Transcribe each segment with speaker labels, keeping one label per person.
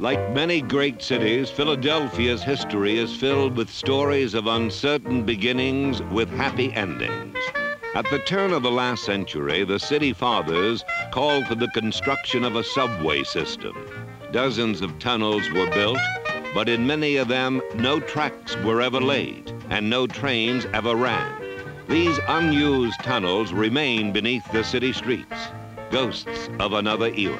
Speaker 1: Like many great cities, Philadelphia's history is filled with stories of uncertain beginnings with happy endings. At the turn of the last century, the city fathers called for the construction of a subway system. Dozens of tunnels were built, but in many of them, no tracks were ever laid and no trains ever ran. These unused tunnels remain beneath the city streets, ghosts of another era.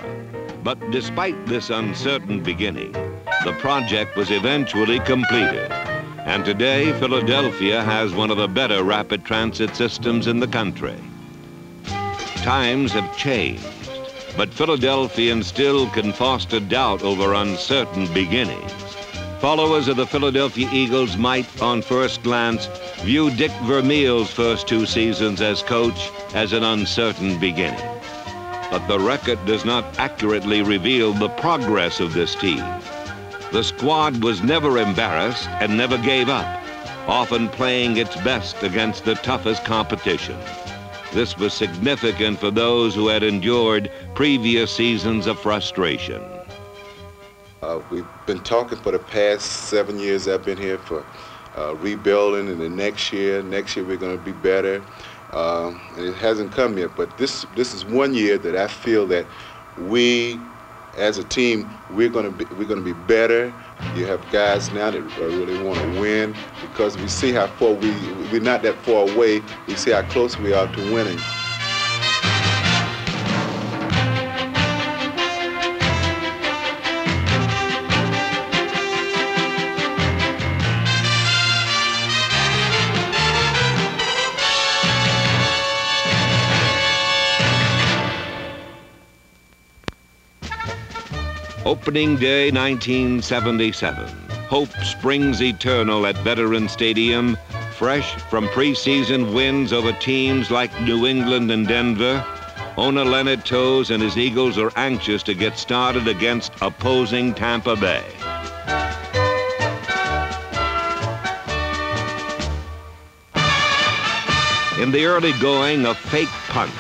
Speaker 1: But despite this uncertain beginning, the project was eventually completed. And today, Philadelphia has one of the better rapid transit systems in the country. Times have changed, but Philadelphians still can foster doubt over uncertain beginnings. Followers of the Philadelphia Eagles might, on first glance, view Dick Vermeil's first 2 seasons as coach as an uncertain beginning. But the record does not accurately reveal the progress of this team. The squad was never embarrassed and never gave up, often playing its best against the toughest competition. This was significant for those who had endured previous seasons of frustration.
Speaker 2: We've been talking for the past 7 years I've been here for rebuilding, and the next year we're going to be better. And it hasn't come yet, but this is 1 year that I feel that we, as a team, we're going to be better. You have guys now that really want to win because we see how far we're not that far away. We see how close we are to winning.
Speaker 1: Opening Day 1977. Hope springs eternal at Veterans Stadium, fresh from preseason wins over teams like New England and Denver. Owner Leonard Toews and his Eagles are anxious to get started against opposing Tampa Bay. In the early going, a fake punt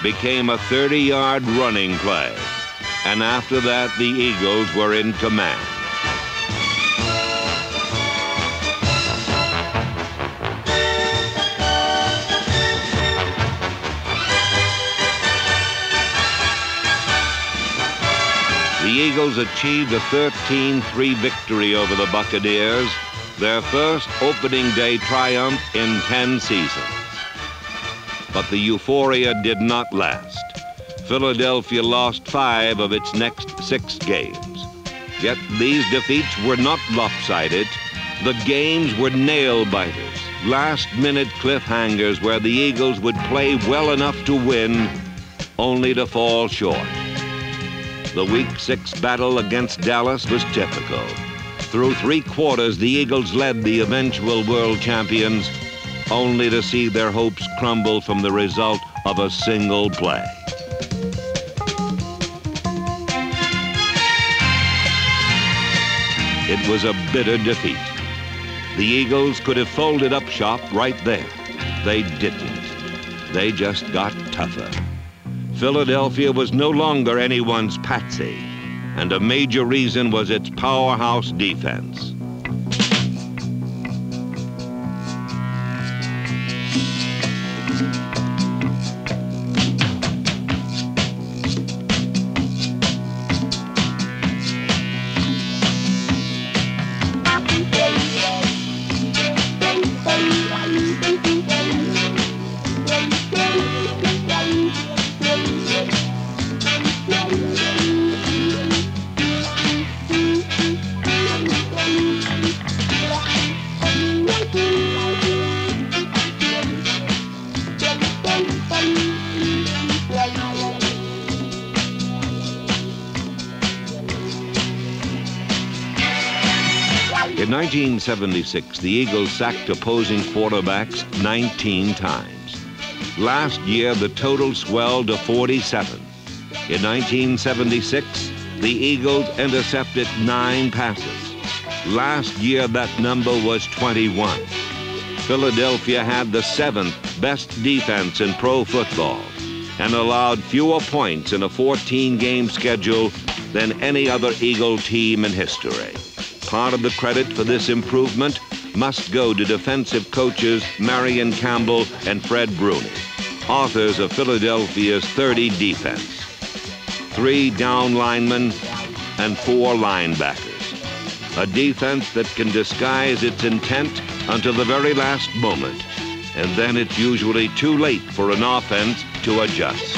Speaker 1: became a 30-yard running play. And after that, the Eagles were in command. The Eagles achieved a 13-3 victory over the Buccaneers, their first opening day triumph in 10 seasons. But the euphoria did not last. Philadelphia lost 5 of its next 6 games. Yet these defeats were not lopsided. The games were nail-biters, last-minute cliffhangers where the Eagles would play well enough to win, only to fall short. The Week 6 battle against Dallas was typical. Through 3 quarters, the Eagles led the eventual world champions, only to see their hopes crumble from the result of a single play. It was a bitter defeat. The Eagles could have folded up shop right there. They didn't. They just got tougher. Philadelphia was no longer anyone's patsy, and a major reason was its powerhouse defense. In 1976, the Eagles sacked opposing quarterbacks 19 times. Last year, the total swelled to 47. In 1976, the Eagles intercepted 9 passes. Last year, that number was 21. Philadelphia had the 7th best defense in pro football and allowed fewer points in a 14-game schedule than any other Eagle team in history. Part of the credit for this improvement must go to defensive coaches Marion Campbell and Fred Bruni, authors of Philadelphia's 30 defense. 3 down linemen and 4 linebackers. A defense that can disguise its intent until the very last moment, and then it's usually too late for an offense to adjust.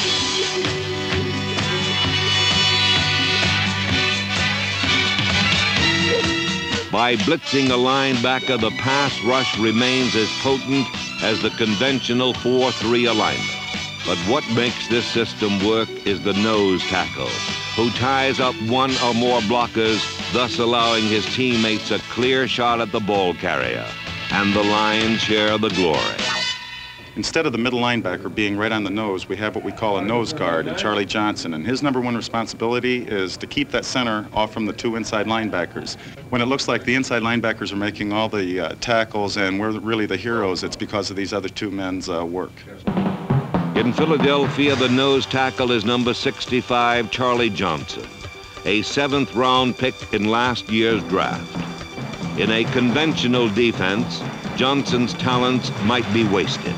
Speaker 1: By blitzing a linebacker, the pass rush remains as potent as the conventional 4-3 alignment. But what makes this system work is the nose tackle, who ties up one or more blockers, thus allowing his teammates a clear shot at the ball carrier, and the Lions share the glory.
Speaker 3: Instead of the middle linebacker being right on the nose, we have what we call a nose guard in Charlie Johnson, and his #1 responsibility is to keep that center off from the 2 inside linebackers. When it looks like the inside linebackers are making all the tackles and we're really the heroes, it's because of these other 2 men's work.
Speaker 1: In Philadelphia, the nose tackle is number 65, Charlie Johnson, a 7th-round pick in last year's draft. In a conventional defense, Johnson's talents might be wasted.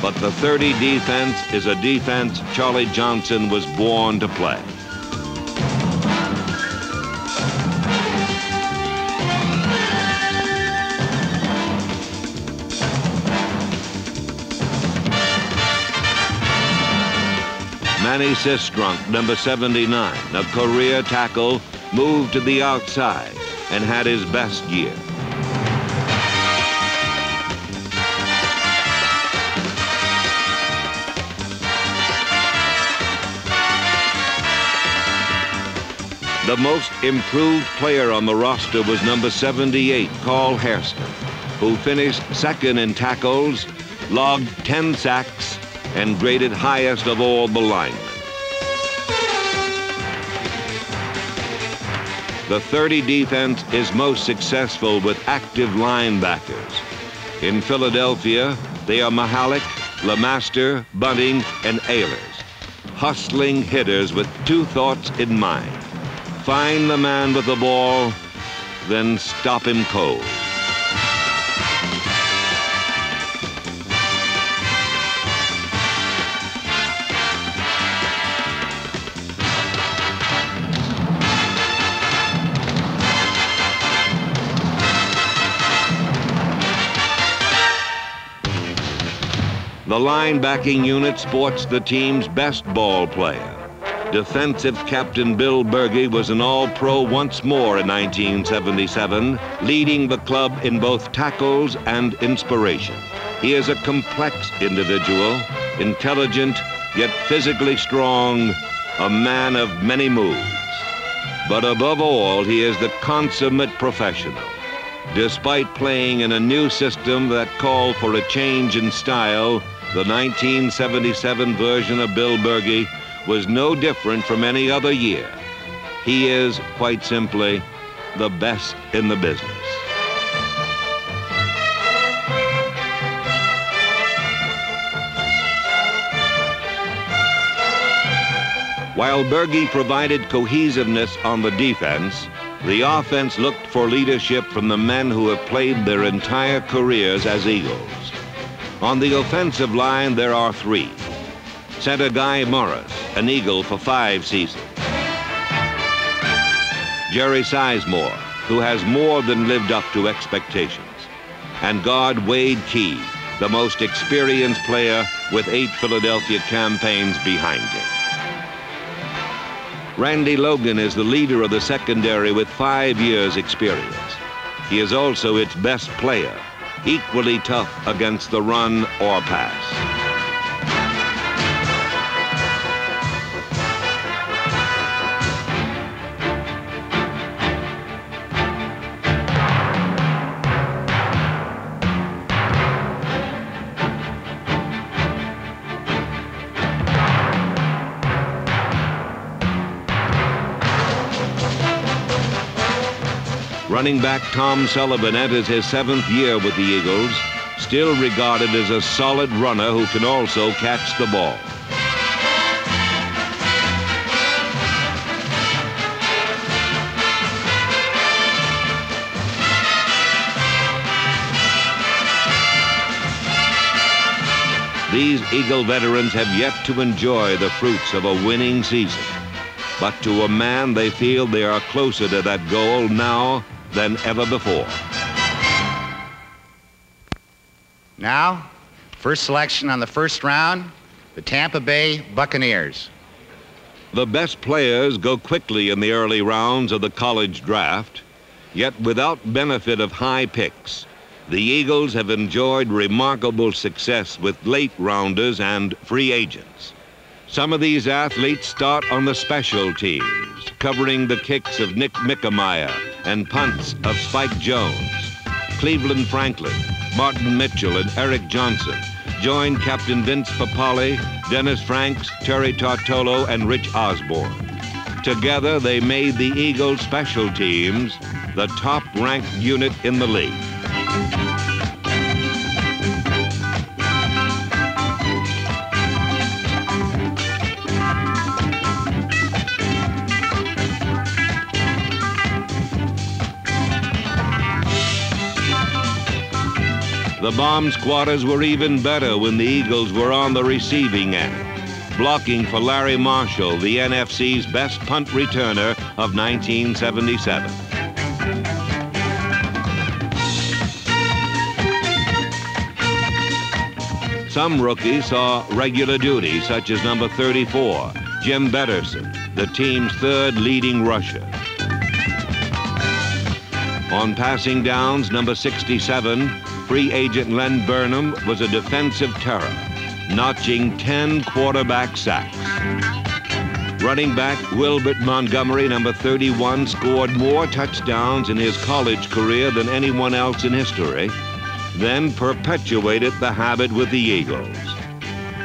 Speaker 1: But the 30 defense is a defense Charlie Johnson was born to play. Manny Sistrunk, number 79, a career tackle, moved to the outside and had his best year. The most improved player on the roster was number 78, Carl Hairston, who finished 2nd in tackles, logged 10 sacks, and graded highest of all the linemen. The 30 defense is most successful with active linebackers. In Philadelphia, they are Mahalik, LeMaster, Bunting, and Ehlers, hustling hitters with 2 thoughts in mind. Find the man with the ball, then stop him cold. The linebacking unit sports the team's best ball player. Defensive captain Bill Bergey was an All-Pro once more in 1977, leading the club in both tackles and inspiration. He is a complex individual, intelligent, yet physically strong, a man of many moves. But above all, he is the consummate professional. Despite playing in a new system that called for a change in style, the 1977 version of Bill Bergey was no different from any other year. He is, quite simply, the best in the business. While Bergey provided cohesiveness on the defense, the offense looked for leadership from the men who have played their entire careers as Eagles. On the offensive line, there are 3. Center Guy Morris, an Eagle for 5 seasons. Jerry Sizemore, who has more than lived up to expectations. And guard Wade Key, the most experienced player with 8 Philadelphia campaigns behind him. Randy Logan is the leader of the secondary with 5 years' experience. He is also its best player, equally tough against the run or pass. Runningback Tom Sullivan enters his 7th year with the Eagles, still regarded as a solid runner who can also catch the ball. these Eagle veterans have yet to enjoy the fruits of a winning season. But to a man, they feel they are closer to that goal now than ever before.
Speaker 4: Now, first selection on the first round, the Tampa Bay Buccaneers.
Speaker 1: The best players go quickly in the early rounds of the college draft, yet without benefit of high picks. The Eagles have enjoyed remarkable success with late rounders and free agents. Some of these athletes start on the special teams, covering the kicks of Nick Mickemeyer and punts of Spike Jones. Cleveland Franklin, Martin Mitchell, and Eric Johnson joined Captain Vince Papale, Dennis Franks, Terry Tartolo, and Rich Osborne. Together, they made the Eagles special teams the top-ranked unit in the league. The bomb squatters were even better when the Eagles were on the receiving end, blocking for Larry Marshall, the NFC's best punt returner of 1977. Some rookies saw regular duty, such as number 34, Jim Betterson, the team's third leading rusher. On passing downs, number 67, free agent Len Burnham was a defensive terror, notching 10 quarterback sacks. Running back Wilbert Montgomery, number 31, scored more touchdowns in his college career than anyone else in history, then perpetuated the habit with the Eagles.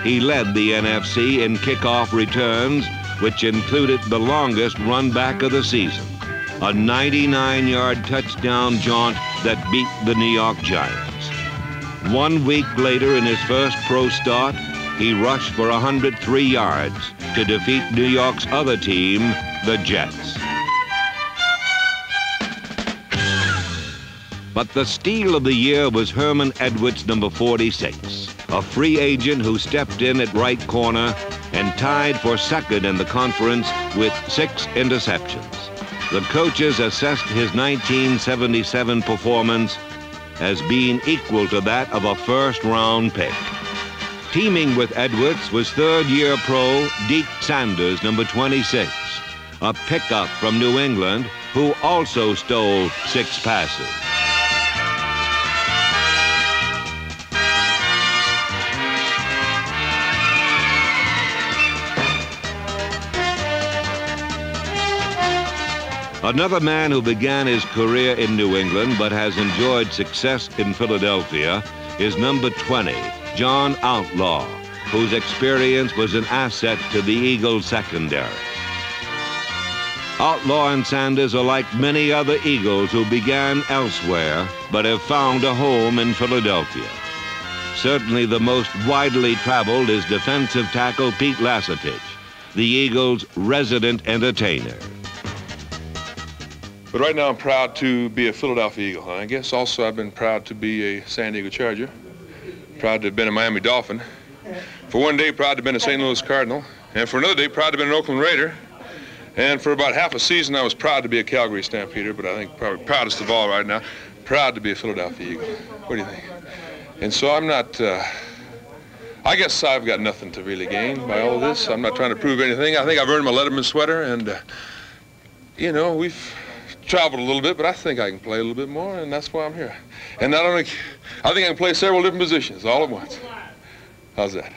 Speaker 1: He led the NFC in kickoff returns, which included the longest run back of the season, a 99-yard touchdown jaunt that beat the New York Giants. 1 week later, in his first pro start, he rushed for 103 yards to defeat New York's other team, the Jets. But the steal of the year was Herman Edwards, number 46, a free agent who stepped in at right corner and tied for second in the conference with 6 interceptions. The coaches assessed his 1977 performance as being equal to that of a first-round pick. Teaming with Edwards was third-year pro Deke Sanders, number 26, a pickup from New England who also stole 6 passes. Another man who began his career in New England but has enjoyed success in Philadelphia is number 20, John Outlaw, whose experience was an asset to the Eagles secondary. Outlaw and Sanders are like many other Eagles who began elsewhere but have found a home in Philadelphia. Certainly the most widely traveled is defensive tackle Pete Lassetich, the Eagles' resident entertainer.
Speaker 5: But right now I'm proud to be a Philadelphia Eagle. And I guess also I've been proud to be a San Diego Charger, proud to have been a Miami Dolphin. For one day, proud to have been a St. Louis Cardinal. And for another day, proud to have been an Oakland Raider. And for about half a season, I was proud to be a Calgary Stampeder, but I think probably proudest of all right now, proud to be a Philadelphia Eagle. What do you think? And so I'm not, I guess I've got nothing to really gain by all of this. I'm not trying to prove anything. I think I've earned my Letterman sweater, and, you know, we've traveled a little bit, but I think I can play a little bit more, and that's why I'm here. And not only, I think I can play several different positions all at once. How's that?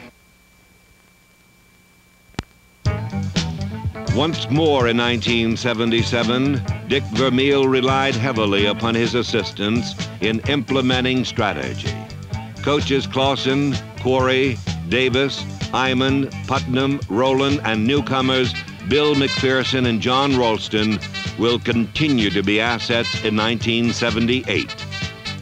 Speaker 1: Once more in 1977, Dick Vermeil relied heavily upon his assistants in implementing strategy. Coaches Clausen, Corey, Davis, Hyman, Putnam, Rowland, and newcomers Bill McPherson and John Ralston will continue to be assets in 1978.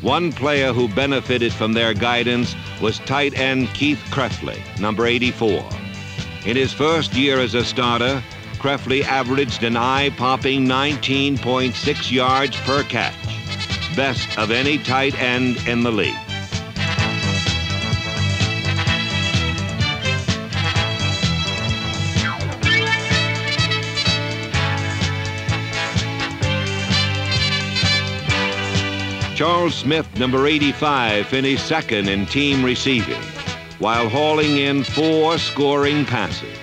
Speaker 1: One player who benefited from their guidance was tight end Keith Krefli, number 84. In his first year as a starter, Krefli averaged an eye-popping 19.6 yards per catch, best of any tight end in the league. Charles Smith, number 85, finished second in team receiving, while hauling in 4 scoring passes.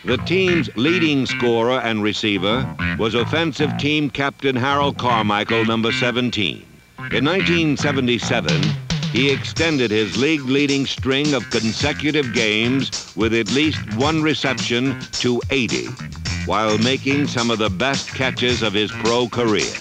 Speaker 1: The team's leading scorer and receiver was offensive team captain Harold Carmichael, number 17. In 1977, he extended his league-leading string of consecutive games with at least 1 reception to 80, while making some of the best catches of his pro career.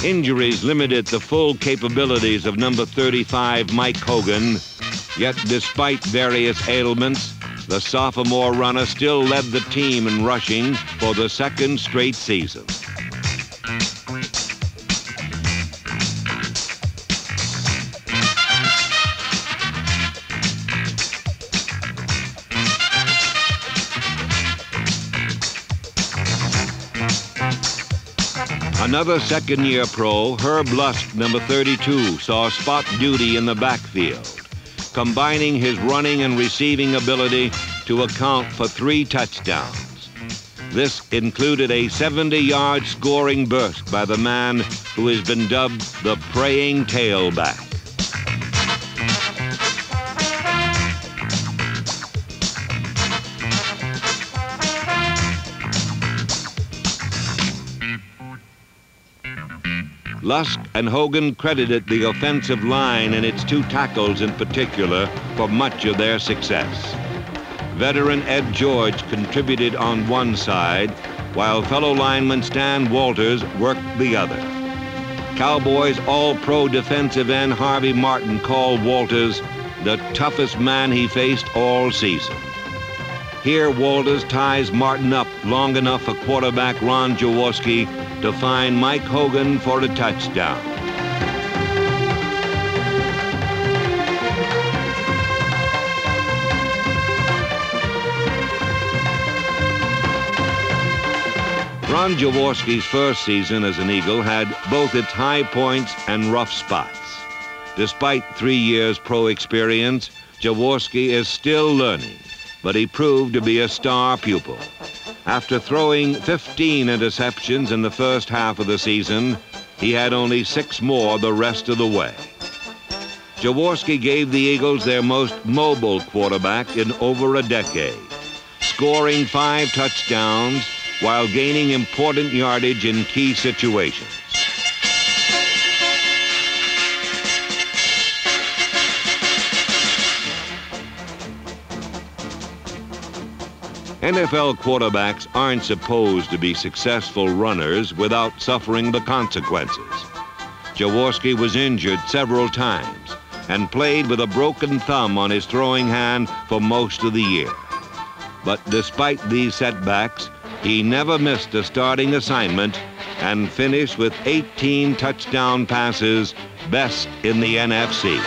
Speaker 1: Injuries limited the full capabilities of number 35, Mike Hogan, yet despite various ailments, the sophomore runner still led the team in rushing for the 2nd straight season. Another second-year pro, Herb Lusk, number 32, saw spot duty in the backfield, combining his running and receiving ability to account for 3 touchdowns. This included a 70-yard scoring burst by the man who has been dubbed the praying tailback. Lusk and Hogan credited the offensive line and its 2 tackles in particular for much of their success. Veteran Ed George contributed on one side, while fellow lineman Stan Walters worked the other. Cowboys All-Pro defensive end Harvey Martin called Walters the toughest man he faced all season. Here Walters ties Martin up long enough for quarterback Ron Jaworski to find Mike Hogan for a touchdown. Ron Jaworski's first season as an Eagle had both its high points and rough spots. Despite 3 years pro experience, Jaworski is still learning, but he proved to be a star pupil. After throwing 15 interceptions in the first half of the season, he had only 6 more the rest of the way. Jaworski gave the Eagles their most mobile quarterback in over a decade, scoring 5 touchdowns while gaining important yardage in key situations. NFL quarterbacks aren't supposed to be successful runners without suffering the consequences. Jaworski was injured several times and played with a broken thumb on his throwing hand for most of the year. But despite these setbacks, he never missed a starting assignment and finished with 18 touchdown passes, best in the NFC.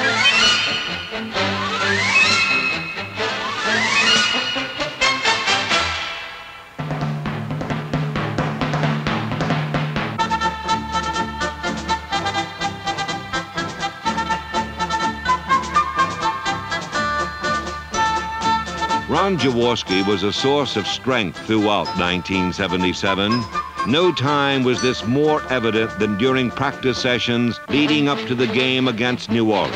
Speaker 1: Ron Jaworski was a source of strength throughout 1977. No time was this more evident than during practice sessions leading up to the game against New Orleans.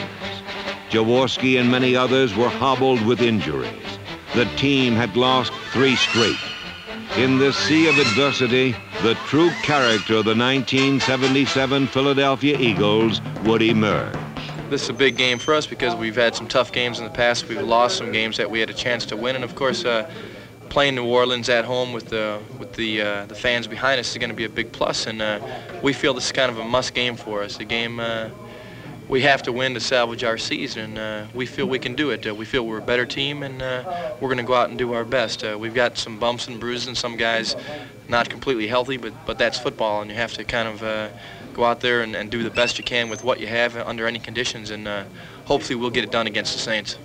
Speaker 1: Jaworski and many others were hobbled with injuries. The team had lost 3 straight. In this sea of adversity, the true character of the 1977 Philadelphia Eagles would emerge.
Speaker 6: This is a big game for us because we've had some tough games in the past. We've lost some games that we had a chance to win, and of course, playing New Orleans at home with the fans behind us is going to be a big plus. And we feel this is kind of a must game for us. A game we have to win to salvage our season. We feel we can do it. We feel we're a better team, and we're going to go out and do our best. We've got some bumps and bruises, and some guys not completely healthy, but that's football, and you have to kind of go out there and do the best you can with what you have under any conditions, and hopefully we'll get it done against the Saints.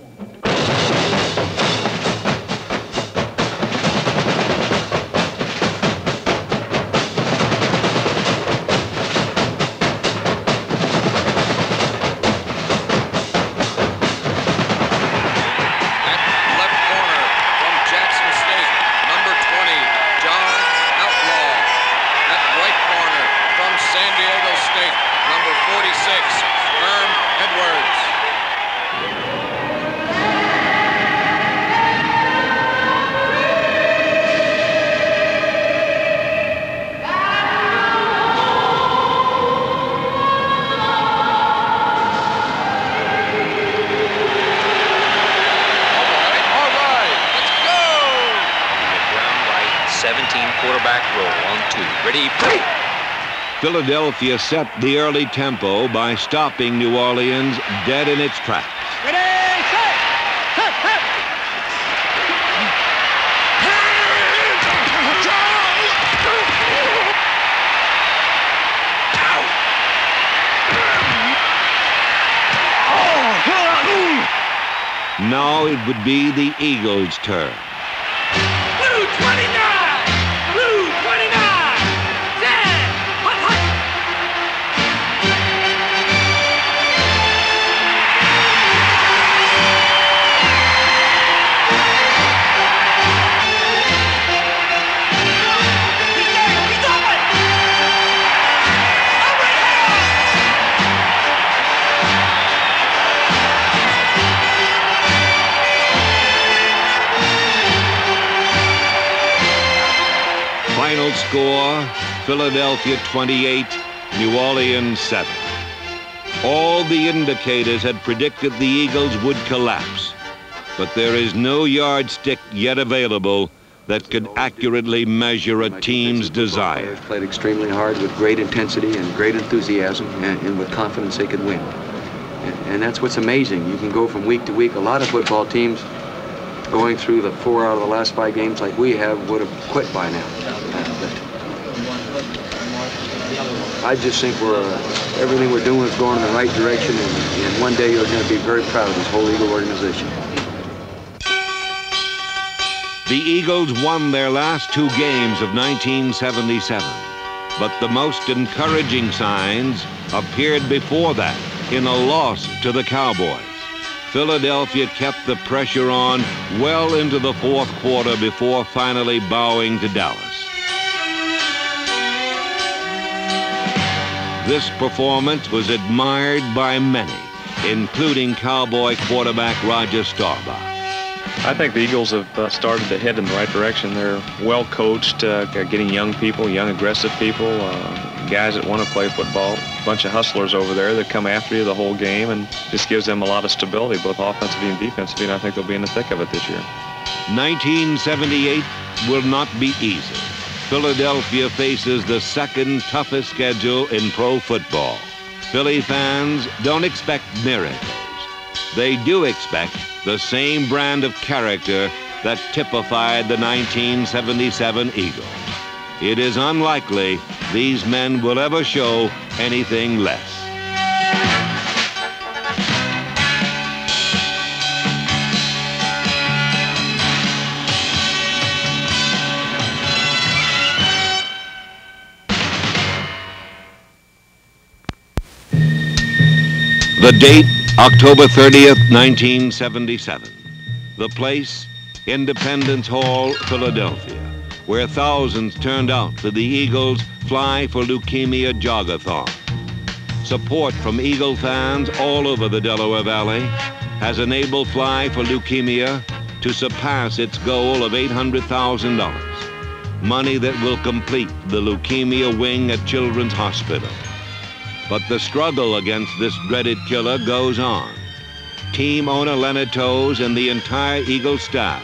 Speaker 1: Philadelphia set the early tempo by stopping New Orleans dead in its tracks.
Speaker 7: Ready, set, set, set.
Speaker 1: Now it would be the Eagles' turn.
Speaker 7: Blue 29! Blue 29! Stand! Hut, hut! He's there! He's open! Over
Speaker 1: Final score, Philadelphia 28, New Orleans 7. All the indicators had predicted the Eagles would collapse, but there is no yardstick yet available that could accurately measure a team's desire.
Speaker 8: Players played extremely hard with great intensity and great enthusiasm, and with confidence they could win. And that's what's amazing. You can go from week to week. A lot of football teams going through the 4 out of the last 5 games like we have would have quit by now. I just think everything we're doing is going in the right direction, and one day you're going to be very proud of this whole Eagle organization.
Speaker 1: The Eagles won their last 2 games of 1977, but the most encouraging signs appeared before that in a loss to the Cowboys. Philadelphia kept the pressure on well into the 4th quarter before finally bowing to Dallas. This performance was admired by many, including Cowboy quarterback Roger Staubach.
Speaker 9: I think the Eagles have started to head in the right direction. They're well coached, getting young people, young aggressive people, guys that want to play football, a bunch of hustlers over there that come after you the whole game, and just gives them a lot of stability, both offensively and defensively, and I think they'll be in the thick of it this year.
Speaker 1: 1978 will not be easy. Philadelphia faces the 2nd toughest schedule in pro football. Philly fans don't expect miracles. They do expect the same brand of character that typified the 1977 Eagles. It is unlikely these men will ever show anything less. The date, October 30th, 1977. The place, Independence Hall, Philadelphia, where thousands turned out for the Eagles' Fly for Leukemia Jogathon. Support from Eagle fans all over the Delaware Valley has enabled Fly for Leukemia to surpass its goal of $800,000, money that will complete the leukemia wing at Children's Hospital. But the struggle against this dreaded killer goes on. Team owner Leonard Toews and the entire Eagle staff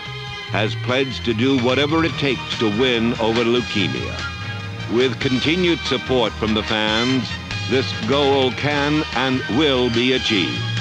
Speaker 1: has pledged to do whatever it takes to win over leukemia. With continued support from the fans, this goal can and will be achieved.